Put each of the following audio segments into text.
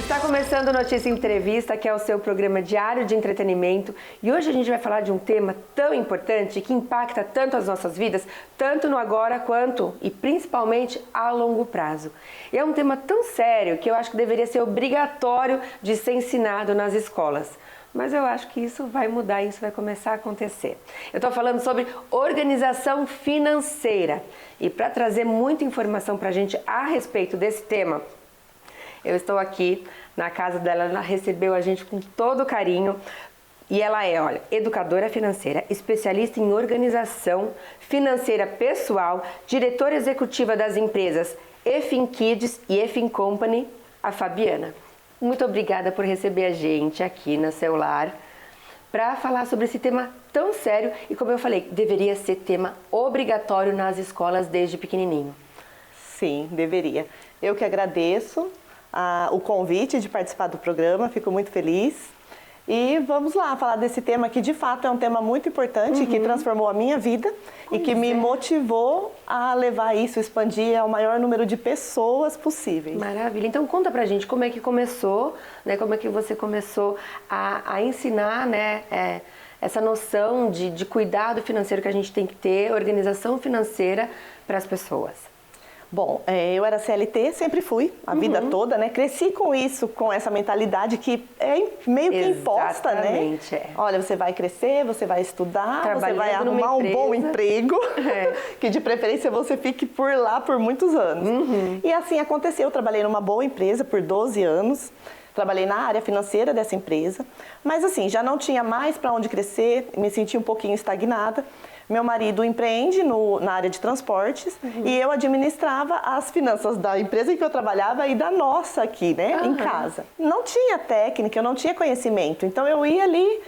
Está começando Notícia Entrevista, que é o seu programa diário de entretenimento. E hoje a gente vai falar de um tema tão importante que impacta tanto as nossas vidas, tanto no agora quanto e principalmente a longo prazo. E é um tema tão sério que eu acho que deveria ser obrigatório de ser ensinado nas escolas. Mas eu acho que isso vai mudar, isso vai começar a acontecer. Eu estou falando sobre organização financeira. E para trazer muita informação para a gente a respeito desse tema, eu estou aqui na casa dela, ela recebeu a gente com todo carinho. E ela é, olha, educadora financeira, especialista em organização financeira pessoal, diretora executiva das empresas EFIN Kids e EFIN Company, a Fabiana. Muito obrigada por receber a gente aqui na seu lar para falar sobre esse tema tão sério e, como eu falei, deveria ser tema obrigatório nas escolas desde pequenininho. Sim, deveria. Eu que agradeço o convite de participar do programa, fico muito feliz. E vamos lá falar desse tema que de fato é um tema muito importante, que transformou a minha vida e que me motivou a levar isso, expandir ao maior número de pessoas possíveis. Maravilha. Então conta pra gente como é que começou, né? Como é que você começou a ensinar, né? Essa noção de cuidado financeiro que a gente tem que ter, organização financeira para as pessoas. Bom, eu era CLT, sempre fui, a vida toda, né? Cresci com isso, com essa mentalidade que é meio que imposta, né? Olha, você vai crescer, você vai estudar, você vai arrumar um bom emprego, que de preferência você fique por lá por muitos anos. E assim aconteceu, eu trabalhei numa boa empresa por 12 anos, trabalhei na área financeira dessa empresa, mas assim, já não tinha mais para onde crescer, me senti um pouquinho estagnada. Meu marido empreende na área de transportes e eu administrava as finanças da empresa em que eu trabalhava e da nossa aqui, né, em casa. Não tinha técnica, eu não tinha conhecimento, então eu ia ali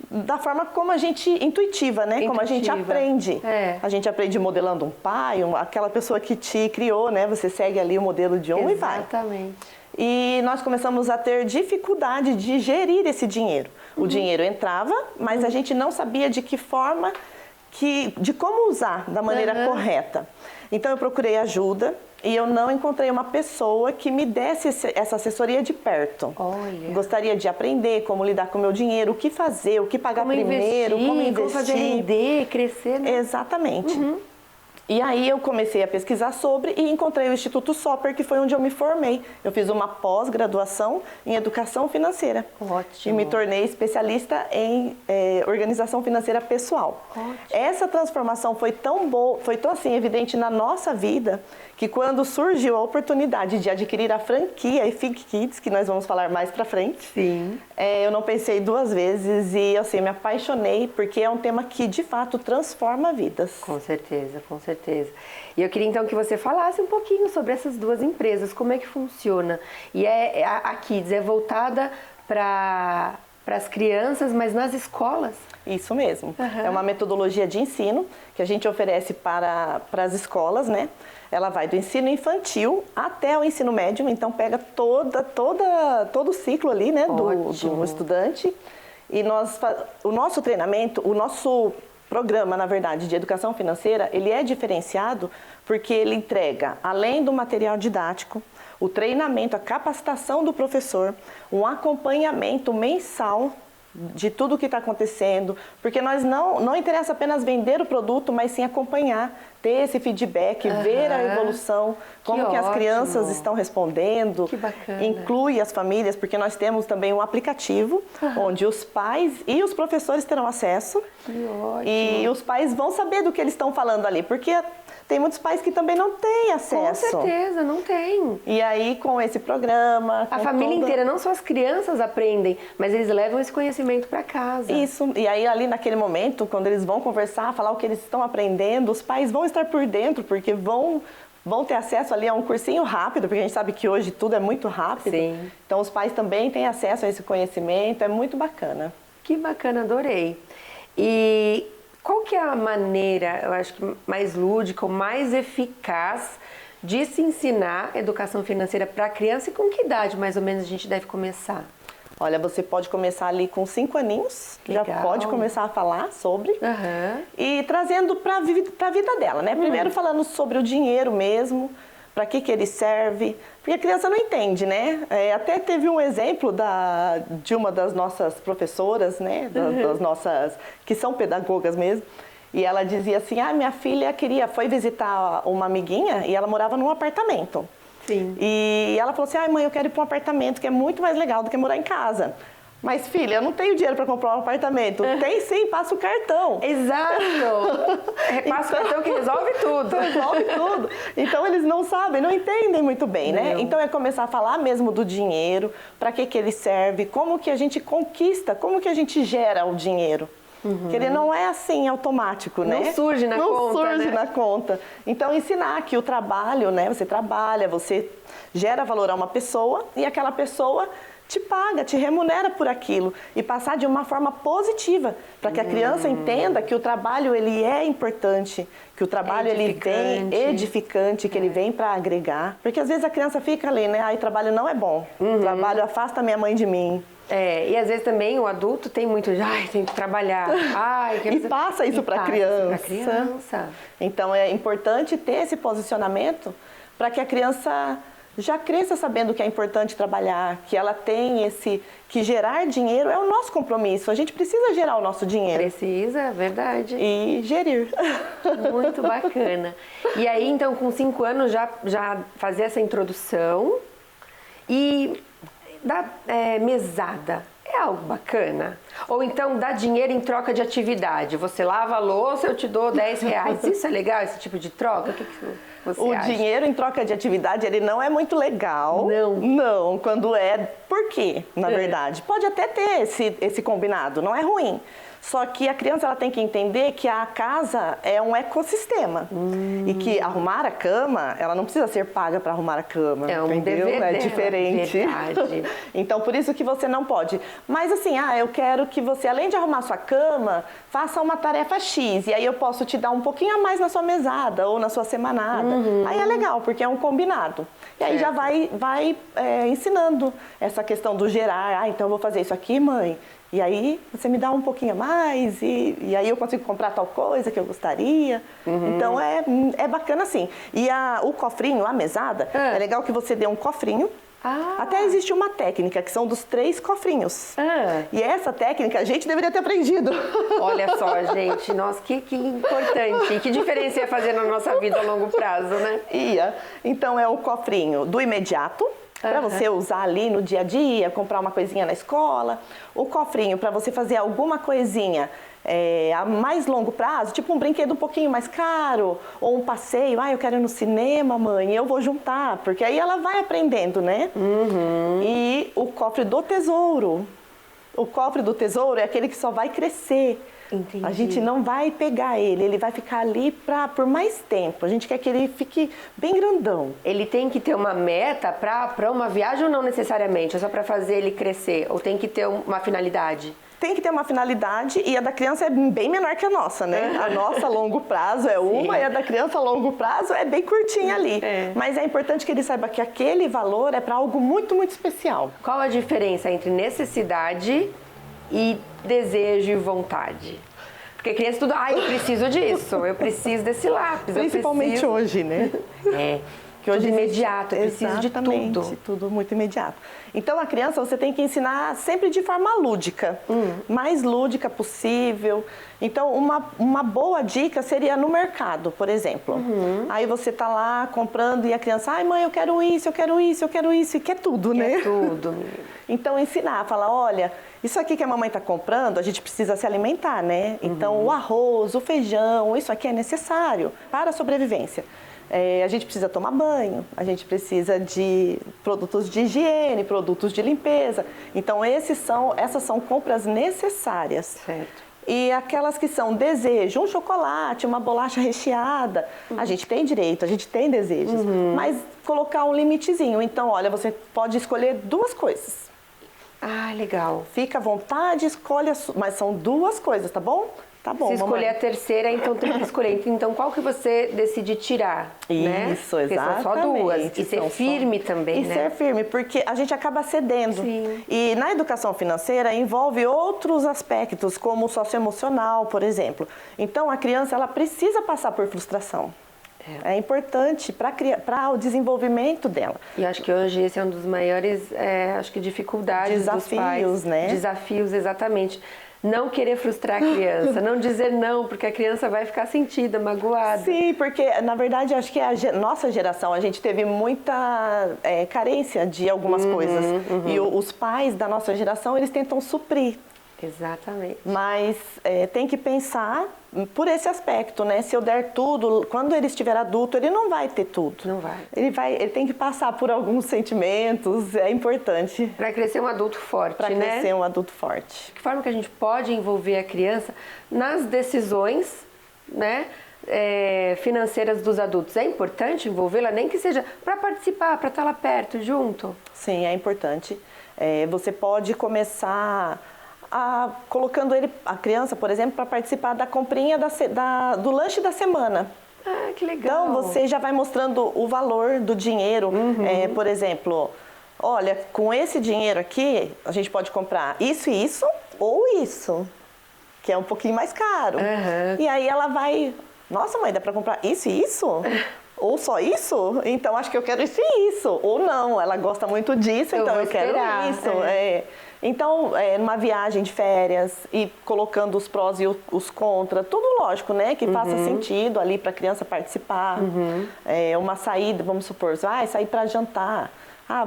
da forma como a gente, intuitiva, né, como a gente aprende. A gente aprende modelando um pai, aquela pessoa que te criou, né, você segue ali o modelo de um e vai. Exatamente. E nós começamos a ter dificuldade de gerir esse dinheiro. O dinheiro entrava, mas a gente não sabia de que forma de como usar da maneira correta. Então eu procurei ajuda e eu não encontrei uma pessoa que me desse essa assessoria de perto. Olha. Gostaria de aprender como lidar com o meu dinheiro, o que fazer, o que pagar primeiro, como investir. Como fazer render, crescer, né? Exatamente. E aí eu comecei a pesquisar sobre e encontrei o Instituto Soper, que foi onde eu me formei. Eu fiz uma pós-graduação em educação financeira. Ótimo. E me tornei especialista em organização financeira pessoal. Ótimo. Essa transformação foi tão boa, foi tão assim evidente na nossa vida, que quando surgiu a oportunidade de adquirir a franquia EFIN Kids, que nós vamos falar mais pra frente, eu não pensei duas vezes e assim, me apaixonei, porque é um tema que de fato transforma vidas. Com certeza, com certeza. E eu queria então que você falasse um pouquinho sobre essas duas empresas, como é que funciona. E a Kids é voltada para as crianças, mas nas escolas? Isso mesmo. É uma metodologia de ensino que a gente oferece para as escolas, né? Ela vai do ensino infantil até o ensino médio, então pega todo o ciclo ali, né, do estudante. E o nosso treinamento, o nosso programa, na verdade, de educação financeira, ele é diferenciado porque ele entrega, além do material didático, o treinamento, a capacitação do professor, um acompanhamento mensal de tudo o que está acontecendo, porque nós não interessa apenas vender o produto, mas sim acompanhar, ter esse feedback, ver a evolução, como que as crianças estão respondendo, que bacana. Inclui as famílias, porque nós temos também um aplicativo onde os pais e os professores terão acesso. Que ótimo. E os pais vão saber do que eles estão falando ali, porque tem muitos pais que também não têm acesso. Com certeza, não tem. E aí, com esse programa... A família inteira, não só as crianças aprendem, mas eles levam esse conhecimento para casa. Isso, e aí ali naquele momento, quando eles vão conversar, falar o que eles estão aprendendo, os pais vão estar por dentro, porque vão ter acesso ali a um cursinho rápido, porque a gente sabe que hoje tudo é muito rápido. Sim. Então os pais também têm acesso a esse conhecimento, é muito bacana. Que bacana, adorei. E qual que é a maneira, eu acho que mais lúdica ou mais eficaz de se ensinar educação financeira para a criança e com que idade mais ou menos a gente deve começar? Olha, você pode começar ali com 5 aninhos, já pode começar a falar sobre e trazendo para a vida dela, né? Primeiro falando sobre o dinheiro mesmo, para que ele serve, porque a criança não entende, né? Até teve um exemplo de uma das nossas professoras, né? Das nossas, que são pedagogas mesmo, e ela dizia assim, minha filha foi visitar uma amiguinha e ela morava num apartamento. Sim. E ela falou assim, mãe, eu quero ir para um apartamento que é muito mais legal do que morar em casa. Mas, filha, eu não tenho dinheiro para comprar um apartamento. Tem sim, passa o cartão. Exato. Passa o cartão que resolve tudo. Resolve tudo. Então, eles não sabem, não entendem muito bem, né? Então, é começar a falar mesmo do dinheiro, para que ele serve, como que a gente conquista, como que a gente gera o dinheiro. Que ele não é assim automático, né? Não surge na conta, Não surge na conta. Então, ensinar que o trabalho, né? Você trabalha, você gera valor a uma pessoa e aquela pessoa te paga, te remunera por aquilo. E passar de uma forma positiva, para que a criança entenda que o trabalho, ele é importante, que o trabalho, ele vem edificante, que ele vem para agregar. Porque às vezes a criança fica ali, né? Trabalho não é bom. Trabalho afasta minha mãe de mim. E às vezes também o adulto tem muito de, tem que trabalhar. E passa isso para a criança. Então é importante ter esse posicionamento para que a criança já cresça sabendo que é importante trabalhar, que ela tem que gerar dinheiro é o nosso compromisso. A gente precisa gerar o nosso dinheiro. Precisa, verdade. E gerir. Muito bacana. E aí, então, com 5 anos já fazer essa introdução e da mesada. É algo bacana? Ou então dá dinheiro em troca de atividade. Você lava a louça, eu te dou R$10. Isso é legal, esse tipo de troca? O que você acha? Dinheiro em troca de atividade, ele não é muito legal. Não, quando Por quê, na verdade? Pode até ter esse combinado, não é ruim. Só que a criança ela tem que entender que a casa é um ecossistema. E que arrumar a cama, ela não precisa ser paga para arrumar a cama. É um dever dela, diferente. Verdade. Então, por isso que você não pode. Mas assim, eu quero que você, além de arrumar sua cama, faça uma tarefa X. E aí eu posso te dar um pouquinho a mais na sua mesada ou na sua semanada. Aí é legal, porque é um combinado. E aí já vai ensinando essa questão do gerar. Então eu vou fazer isso aqui, mãe. E aí você me dá um pouquinho a mais e aí eu consigo comprar tal coisa que eu gostaria. Então é bacana assim. E o cofrinho, a mesada, é legal que você dê um cofrinho. Até existe uma técnica que são dos 3 cofrinhos. E essa técnica a gente deveria ter aprendido. Olha só, gente, nossa, que importante. E que diferença ia fazer na nossa vida a longo prazo, né? Então é o cofrinho do imediato, para você usar ali no dia a dia, comprar uma coisinha na escola. O cofrinho para você fazer alguma coisinha a mais longo prazo, tipo um brinquedo um pouquinho mais caro, ou um passeio. Eu quero ir no cinema, mãe, eu vou juntar, porque aí ela vai aprendendo, né? E o cofre do tesouro. O cofre do tesouro é aquele que só vai crescer. Entendi. A gente não vai pegar ele vai ficar ali por mais tempo. A gente quer que ele fique bem grandão. Ele tem que ter uma meta para uma viagem ou não necessariamente? É só para fazer ele crescer? Ou tem que ter uma finalidade? Tem que ter uma finalidade e a da criança é bem menor que a nossa, né? A nossa a longo prazo é uma e a da criança a longo prazo é bem curtinha ali. Mas é importante que ele saiba que aquele valor é para algo muito, muito especial. Qual a diferença entre necessidade e desejo e vontade? Porque criança tudo, eu preciso disso, eu preciso desse lápis. Principalmente hoje, né? Que hoje é imediato, eu preciso de tudo. Tudo muito imediato. Então, a criança você tem que ensinar sempre de forma lúdica, mais lúdica possível. Então, uma boa dica seria no mercado, por exemplo. Aí você está lá comprando e a criança, mãe, eu quero isso, eu quero isso, eu quero isso, e quer tudo, né? Quer tudo. Então, ensinar, falar, olha, isso aqui que a mamãe está comprando, a gente precisa se alimentar, né? Então, o arroz, o feijão, isso aqui é necessário para a sobrevivência. A gente precisa tomar banho, a gente precisa de produtos de higiene, produtos de limpeza. Então, essas são compras necessárias. Certo. E aquelas que são desejo, um chocolate, uma bolacha recheada, a gente tem direito, a gente tem desejos. Mas colocar um limitezinho. Então, olha, você pode escolher 2 coisas. Legal. Fica à vontade, escolhe, mas são 2 coisas, tá bom? Tá bom, se escolher a terceira, então tem que escolher. Então, qual que você decide tirar? Isso, né? Porque exatamente. São só 2. E ser firme também, né? E ser firme, porque a gente acaba cedendo. Sim. E na educação financeira envolve outros aspectos, como o socioemocional, por exemplo. Então, a criança ela precisa passar por frustração. É importante para o desenvolvimento dela. E acho que hoje esse é um dos maiores, acho que dificuldades desafios, dos pais. Né? Desafios, exatamente. Não querer frustrar a criança, não dizer não, porque a criança vai ficar sentida, magoada. Sim, porque na verdade acho que a nossa geração, a gente teve muita carência de algumas coisas. E os pais da nossa geração, eles tentam suprir. Exatamente. Mas tem que pensar por esse aspecto, né? Se eu der tudo, quando ele estiver adulto, ele não vai ter tudo. Não vai. Ele tem que passar por alguns sentimentos, é importante. Para crescer um adulto forte, Para crescer um adulto forte. De que forma que a gente pode envolver a criança nas decisões, né, financeiras dos adultos? É importante envolvê-la, nem que seja para participar, para estar lá perto, junto? Sim, é importante. Você pode começar colocando a criança, por exemplo, para participar da comprinha do lanche da semana. Ah, que legal. Então, você já vai mostrando o valor do dinheiro. Por exemplo, olha, com esse dinheiro aqui, a gente pode comprar isso e isso, ou isso, que é um pouquinho mais caro. E aí ela vai, nossa mãe, dá para comprar isso e isso? Ou só isso? Então, acho que eu quero isso e isso. Ou não, ela gosta muito disso, então eu quero isso. Então, numa viagem de férias e colocando os prós e os contras, tudo lógico, né? Que faça sentido ali para a criança participar. Uma saída, vamos supor, sair para jantar.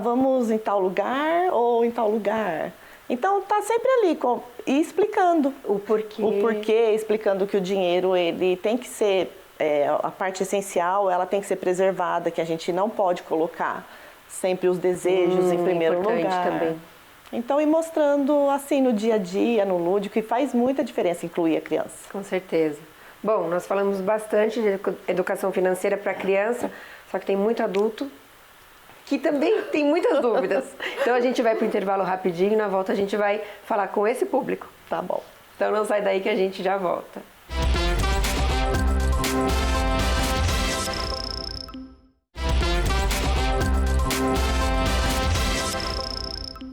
Vamos em tal lugar ou em tal lugar. Então, tá sempre ali e explicando o porquê, explicando que o dinheiro ele tem que ser a parte essencial, ela tem que ser preservada, que a gente não pode colocar sempre os desejos em primeiro lugar. Também. Então, ir mostrando assim no dia a dia, no lúdico, e faz muita diferença incluir a criança. Com certeza. Bom, nós falamos bastante de educação financeira para criança, só que tem muito adulto que também tem muitas dúvidas. Então a gente vai para o intervalo rapidinho e na volta a gente vai falar com esse público. Tá bom. Então não sai daí que a gente já volta.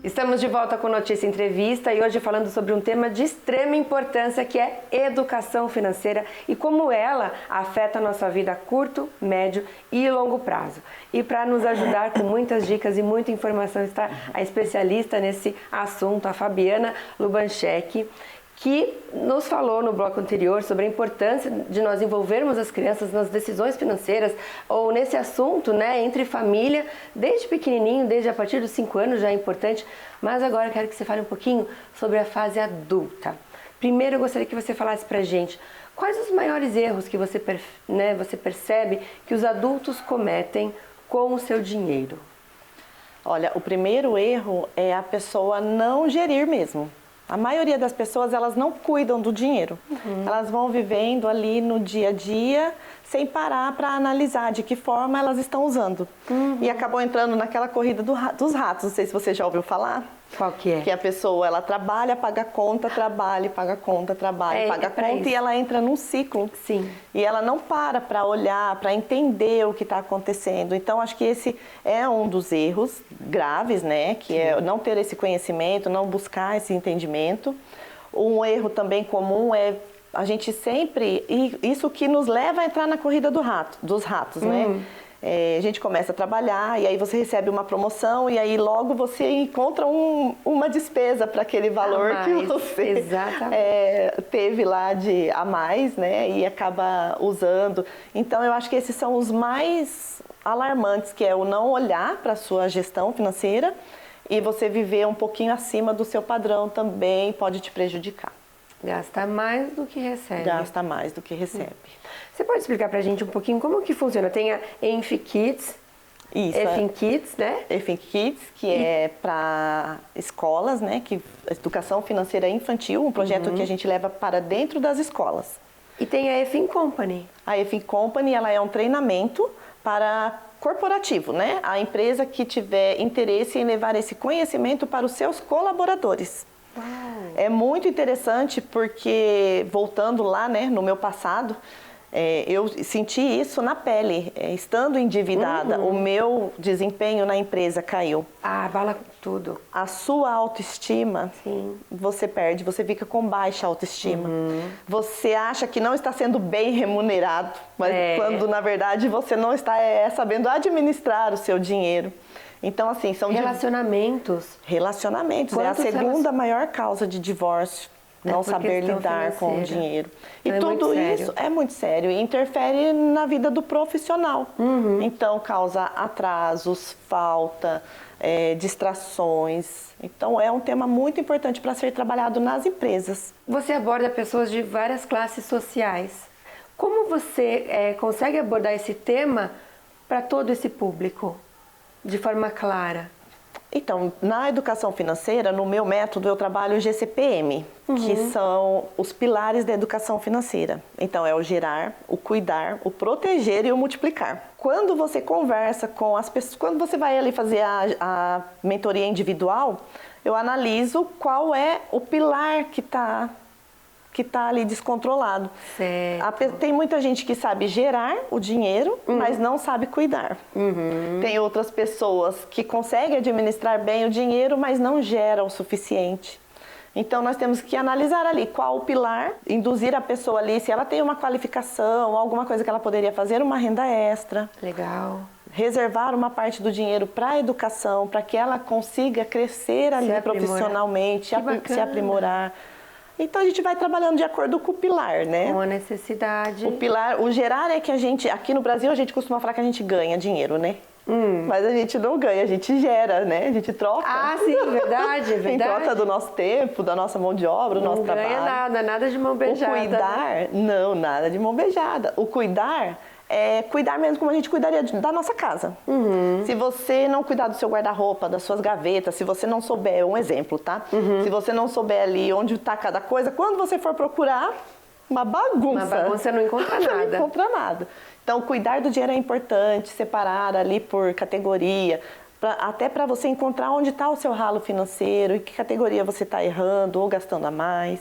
Estamos de volta com Notícia Entrevista e hoje falando sobre um tema de extrema importância que é educação financeira e como ela afeta a nossa vida a curto, médio e longo prazo. E para nos ajudar com muitas dicas e muita informação está a especialista nesse assunto, a Fabiana Lubanchek, que nos falou no bloco anterior sobre a importância de nós envolvermos as crianças nas decisões financeiras ou nesse assunto, né, entre família, desde pequenininho, desde a partir dos 5 anos já é importante, mas agora eu quero que você fale um pouquinho sobre a fase adulta. Primeiro eu gostaria que você falasse pra gente quais os maiores erros que você percebe que os adultos cometem com o seu dinheiro. Olha, o primeiro erro é a pessoa não gerir mesmo. A maioria das pessoas, elas não cuidam do dinheiro. Elas vão vivendo ali no dia a dia, sem parar para analisar de que forma elas estão usando. E acabou entrando naquela corrida dos ratos, não sei se você já ouviu falar. Qual que é? Que a pessoa, ela trabalha, paga conta, trabalha, paga conta, trabalha, paga conta, e ela entra num ciclo. Sim. E ela não para olhar, para entender o que está acontecendo. Então, acho que esse é um dos erros graves, né? Que é não ter esse conhecimento, não buscar esse entendimento. Um erro também comum é a gente sempre... E isso que nos leva a entrar na corrida dos ratos, né? A gente começa a trabalhar e aí você recebe uma promoção e aí logo você encontra uma despesa para aquele valor que você teve lá a mais, né? E acaba usando. Então, eu acho que esses são os mais alarmantes, que é o não olhar para a sua gestão financeira e você viver um pouquinho acima do seu padrão também pode te prejudicar. Gasta mais do que recebe. Gasta mais do que recebe. Você pode explicar pra gente um pouquinho como que funciona? Tem a Enfi Kids, EFIN Kids, né? EFIN Kids, que é para escolas, né? Educação financeira infantil, um projeto que a gente leva para dentro das escolas. E tem a EFIN Company. A EFIN Company, ela é um treinamento para corporativo, né? A empresa que tiver interesse em levar esse conhecimento para os seus colaboradores. Uau. É muito interessante porque, voltando lá, né, no meu passado, Eu senti isso na pele, estando endividada, o meu desempenho na empresa caiu. Abala tudo. A sua autoestima, sim, você perde, você fica com baixa autoestima. Você acha que não está sendo bem remunerado, mas quando na verdade você não está sabendo administrar o seu dinheiro. Então, assim, são relacionamentos. Relacionamentos é a segunda maior causa de divórcio. Não saber lidar com o dinheiro. E tudo isso é muito sério e interfere na vida do profissional. Então, causa atrasos, falta, distrações. Então, é um tema muito importante para ser trabalhado nas empresas. Você aborda pessoas de várias classes sociais. Como você consegue abordar esse tema para todo esse público, de forma clara? Então, na educação financeira, no meu método, eu trabalho o GCPM, que são os pilares da educação financeira. Então, é o gerar, o cuidar, o proteger e o multiplicar. Quando você conversa com as pessoas, quando você vai ali fazer a mentoria individual, eu analiso qual é o pilar que está ali descontrolado. Tem muita gente que sabe gerar o dinheiro, mas não sabe cuidar. Tem outras pessoas que conseguem administrar bem o dinheiro, mas não geram o suficiente. Então, nós temos que analisar ali qual o pilar, induzir a pessoa ali, se ela tem uma qualificação, alguma coisa que ela poderia fazer, uma renda extra. Legal. Reservar uma parte do dinheiro para a educação, para que ela consiga crescer ali profissionalmente, se aprimorar. Então, a gente vai trabalhando de acordo com o pilar, né? Com a necessidade. O pilar, o gerar é que a gente, aqui no Brasil, a gente costuma falar que a gente ganha dinheiro, né? Mas a gente não ganha, a gente gera, né? A gente troca. Ah, sim, verdade, verdade. Em troca do nosso tempo, da nossa mão de obra, do nosso trabalho. Não ganha nada de mão beijada. O cuidar, não, nada de mão beijada. O cuidar é cuidar mesmo como a gente cuidaria da nossa casa. Se você não cuidar do seu guarda-roupa, das suas gavetas, se você não souber, um exemplo, tá? Se você não souber ali onde está cada coisa, quando você for procurar, uma bagunça. Uma bagunça, não encontra nada. Não encontra nada. Então, cuidar do dinheiro é importante, separar ali por categoria, até para você encontrar onde está o seu ralo financeiro, em que categoria você está errando ou gastando a mais.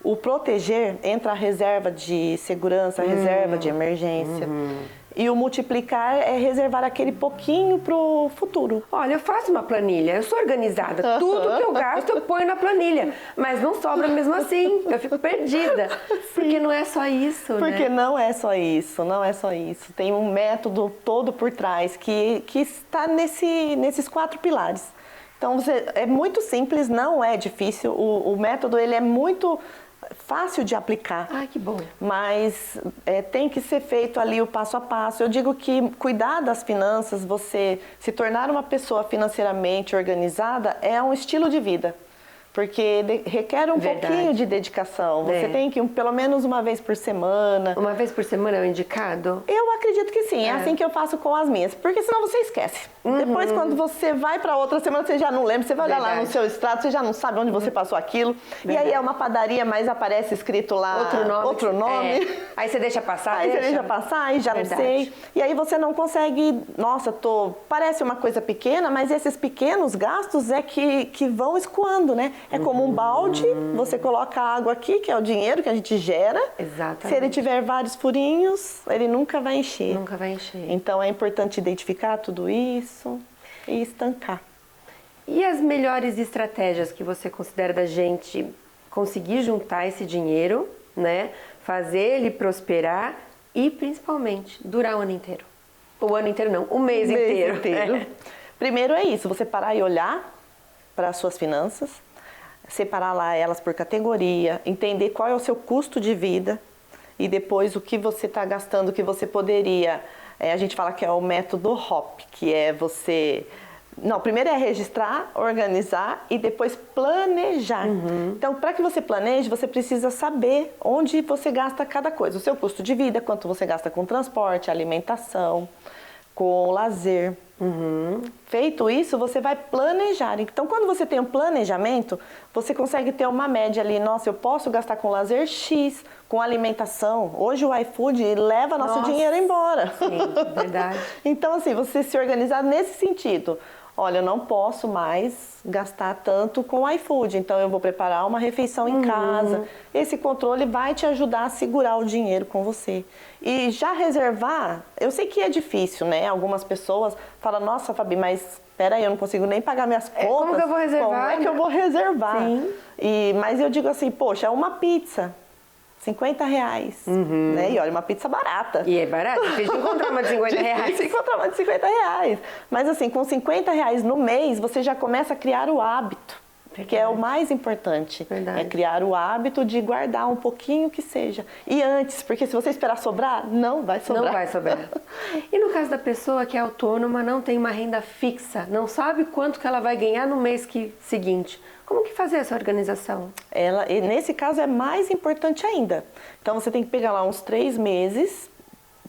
O proteger entra a reserva de segurança, a reserva de emergência. E o multiplicar é reservar aquele pouquinho para o futuro. Olha, eu faço uma planilha, eu sou organizada. Tudo que eu gasto eu ponho na planilha. Mas não sobra mesmo assim, eu fico perdida. Porque não é só isso, Porque não é só isso, não é só isso. Tem um método todo por trás que está nesses 4 pilares. Então, é muito simples, não é difícil. O método ele é muito fácil de aplicar. Ai, que bom. Mas tem que ser feito ali o passo a passo. Eu digo que cuidar das finanças, você se tornar uma pessoa financeiramente organizada é um estilo de vida. Porque requer um pouquinho de dedicação. Você tem que ir pelo menos uma vez por semana. Uma vez por semana é o indicado? Eu acredito que sim. É assim que eu faço com as minhas. Porque senão você esquece. Depois, quando você vai para outra semana, você já não lembra. Você vai olhar lá no seu extrato, você já não sabe onde você passou aquilo. E aí é uma padaria, mas aparece escrito lá outro nome. Aí você deixa passar? Aí você deixa passar, aí já não sei. E aí você não consegue... Nossa, parece uma coisa pequena, mas esses pequenos gastos é que vão escoando, né? É como um balde, você coloca a água aqui, que é o dinheiro que a gente gera. Exatamente. Se ele tiver vários furinhos, ele nunca vai encher. Nunca vai encher. Então é importante identificar tudo isso e estancar. E as melhores estratégias que você considera da gente conseguir juntar esse dinheiro, né? Fazer ele prosperar e, principalmente, durar o ano inteiro? O ano inteiro não, o mês inteiro. Primeiro é isso, você parar e olhar para as suas finanças, separar lá elas por categoria, entender qual é o seu custo de vida e depois o que você está gastando, o que você poderia... a gente fala que é o método HOP, que é você... Não, primeiro é registrar, organizar e depois planejar. Então, para que você planeje, você precisa saber onde você gasta cada coisa. O seu custo de vida, quanto você gasta com transporte, alimentação, com lazer. Feito isso, você vai planejar. Então, quando você tem um planejamento, você consegue ter uma média ali. Nossa, eu posso gastar com lazer X, com alimentação. Hoje o iFood leva nosso dinheiro embora. Sim, verdade. Então, assim, você se organizar nesse sentido. olha, eu não posso mais gastar tanto com o iFood, então eu vou preparar uma refeição em casa. Esse controle vai te ajudar a segurar o dinheiro com você. E já reservar, eu sei que é difícil, né? Algumas pessoas falam, nossa, Fabi, mas peraí, eu não consigo nem pagar minhas contas. Como que eu vou reservar? Como é que eu vou reservar? Sim. Mas eu digo assim, poxa, uma pizza, R$50, né? E olha, uma pizza barata. E é barato? Difícil encontrar uma de R$50. Difícil encontrar uma de R$50. Mas assim, com R$50 no mês, você já começa a criar o hábito. Que é o mais importante. Verdade. É criar o hábito de guardar um pouquinho que seja. E antes, porque se você esperar sobrar, não vai sobrar. Não vai sobrar. E no caso da pessoa que é autônoma, não tem uma renda fixa, não sabe quanto que ela vai ganhar no mês seguinte, como que fazer essa organização? E nesse caso é mais importante ainda. Então você tem que pegar lá uns 3 meses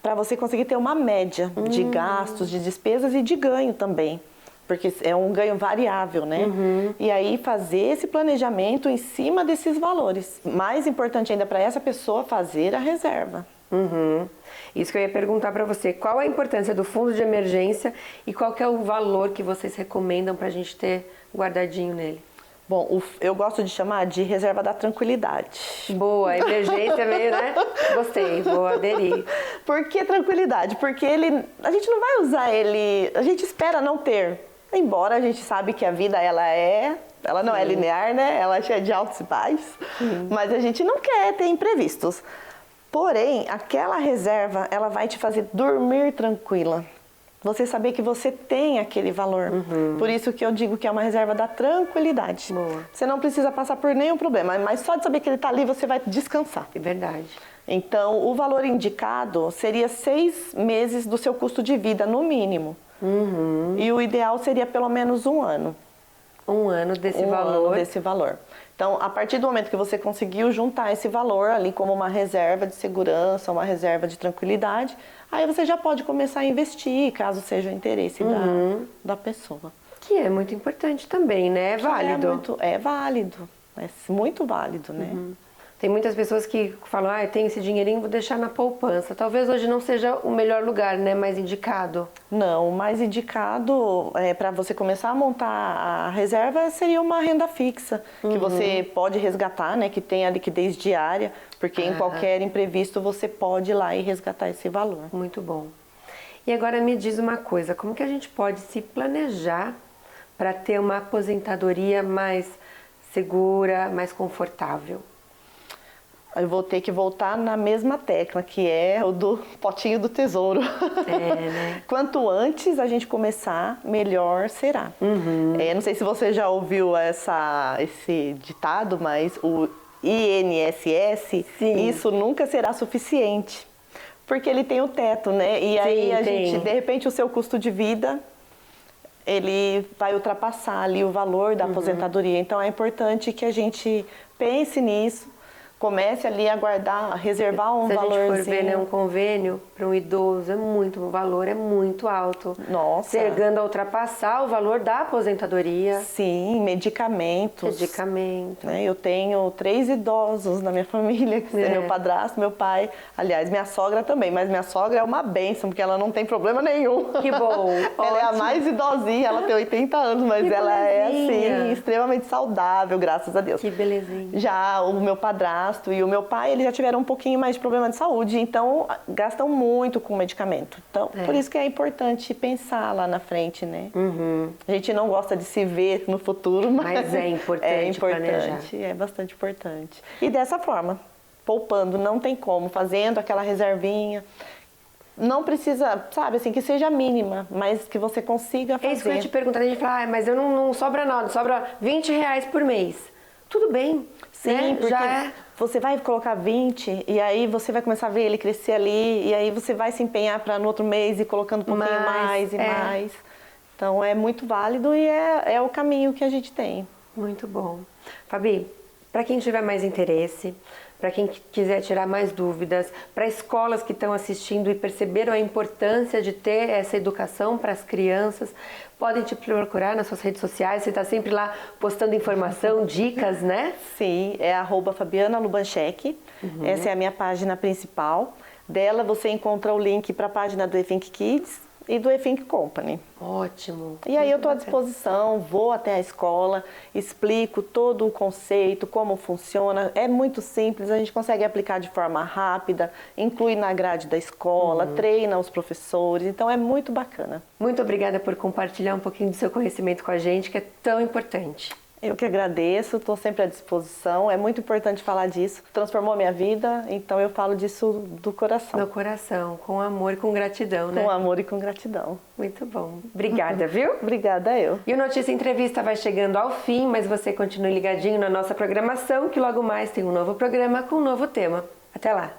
para você conseguir ter uma média de gastos, de despesas e de ganho também. Porque é um ganho variável, né? E aí fazer esse planejamento em cima desses valores. Mais importante ainda para essa pessoa fazer a reserva. Isso que eu ia perguntar para você. Qual a importância do fundo de emergência e qual que é o valor que vocês recomendam para a gente ter guardadinho nele? Bom, eu gosto de chamar de reserva da tranquilidade. Boa, emergência meio, né? Gostei, vou aderir. Por que tranquilidade? Porque a gente não vai usar ele, a gente espera não ter. Embora a gente sabe que a vida ela não é linear, né? Ela é cheia de altos e baixos, mas a gente não quer ter imprevistos. Porém, aquela reserva, ela vai te fazer dormir tranquila. Você saber que você tem aquele valor. Por isso que eu digo que é uma reserva da tranquilidade. Boa. Você não precisa passar por nenhum problema, mas só de saber que ele está ali, você vai descansar. É verdade. Então, o valor indicado seria 6 meses do seu custo de vida, no mínimo. E o ideal seria pelo menos 1 ano. 1 ano desse Ano desse valor. Então, a partir do momento que você conseguiu juntar esse valor ali como uma reserva de segurança, uma reserva de tranquilidade, aí você já pode começar a investir, caso seja o interesse da pessoa. Que é muito importante também, né? É válido. É válido. É muito válido, né? Tem muitas pessoas que falam, eu tenho esse dinheirinho, vou deixar na poupança. Talvez hoje não seja o melhor lugar, né? Mais indicado. Não, o mais indicado para você começar a montar a reserva seria uma renda fixa, que você pode resgatar, né? Que tem a liquidez diária, porque em qualquer imprevisto você pode ir lá e resgatar esse valor. Muito bom. E agora me diz uma coisa, como que a gente pode se planejar para ter uma aposentadoria mais segura, mais confortável? Eu vou ter que voltar na mesma tecla, que é o do potinho do tesouro. Né? Quanto antes a gente começar, melhor será. Não sei se você já ouviu esse ditado, mas o INSS, isso nunca será suficiente. Porque ele tem o teto, né? E aí de repente, o seu custo de vida, ele vai ultrapassar ali o valor da aposentadoria. Então é importante que a gente pense nisso. Comece ali a guardar, a reservar um valorzinho. Se a gente for ver, né, um convênio para um idoso, o valor é muito alto. Nossa. Chegando a ultrapassar o valor da aposentadoria. Sim, medicamentos. Né? Eu tenho 3 idosos na minha família, que é meu padrasto, meu pai. Aliás, minha sogra também, mas minha sogra é uma bênção, porque ela não tem problema nenhum. Que bom. Ela é a mais idosinha, ela tem 80 anos, mas ela é assim, extremamente saudável, graças a Deus. Que belezinha. Já o meu padrasto e o meu pai, eles já tiveram um pouquinho mais de problema de saúde, então gastam muito com medicamento. Então, por isso que é importante pensar lá na frente, né? A gente não gosta de se ver no futuro, mas é importante planejar. É bastante importante. E dessa forma, poupando, não tem como, fazendo aquela reservinha. Não precisa, sabe, assim, que seja mínima, mas que você consiga fazer. É isso que eu ia te perguntar, a gente fala, mas eu não sobra nada, sobra R$20 por mês. Tudo bem. Sim, né? Porque você vai colocar 20 e aí você vai começar a ver ele crescer ali e aí você vai se empenhar para no outro mês ir colocando um pouquinho mais e mais. Então é muito válido e é o caminho que a gente tem. Muito bom. Fabi, para quem tiver mais interesse, para quem quiser tirar mais dúvidas, para escolas que estão assistindo e perceberam a importância de ter essa educação para as crianças, podem te procurar nas suas redes sociais, você está sempre lá postando informação, dicas, né? Sim, é @FabianaLubanchek, essa é a minha página principal. Dela você encontra o link para a página do eThink Kids e do E-Think Company. Ótimo. E aí eu estou à disposição, vou até a escola, explico todo o conceito, como funciona. É muito simples, a gente consegue aplicar de forma rápida, inclui na grade da escola, treina os professores, então é muito bacana. Muito obrigada por compartilhar um pouquinho do seu conhecimento com a gente, que é tão importante. Eu que agradeço, estou sempre à disposição, é muito importante falar disso. Transformou minha vida, então eu falo disso do coração. Do coração, com amor e com gratidão, né? Com amor e com gratidão. Muito bom. Obrigada, viu? Obrigada eu. E o Notícia Entrevista vai chegando ao fim, mas você continue ligadinho na nossa programação, que logo mais tem um novo programa com um novo tema. Até lá!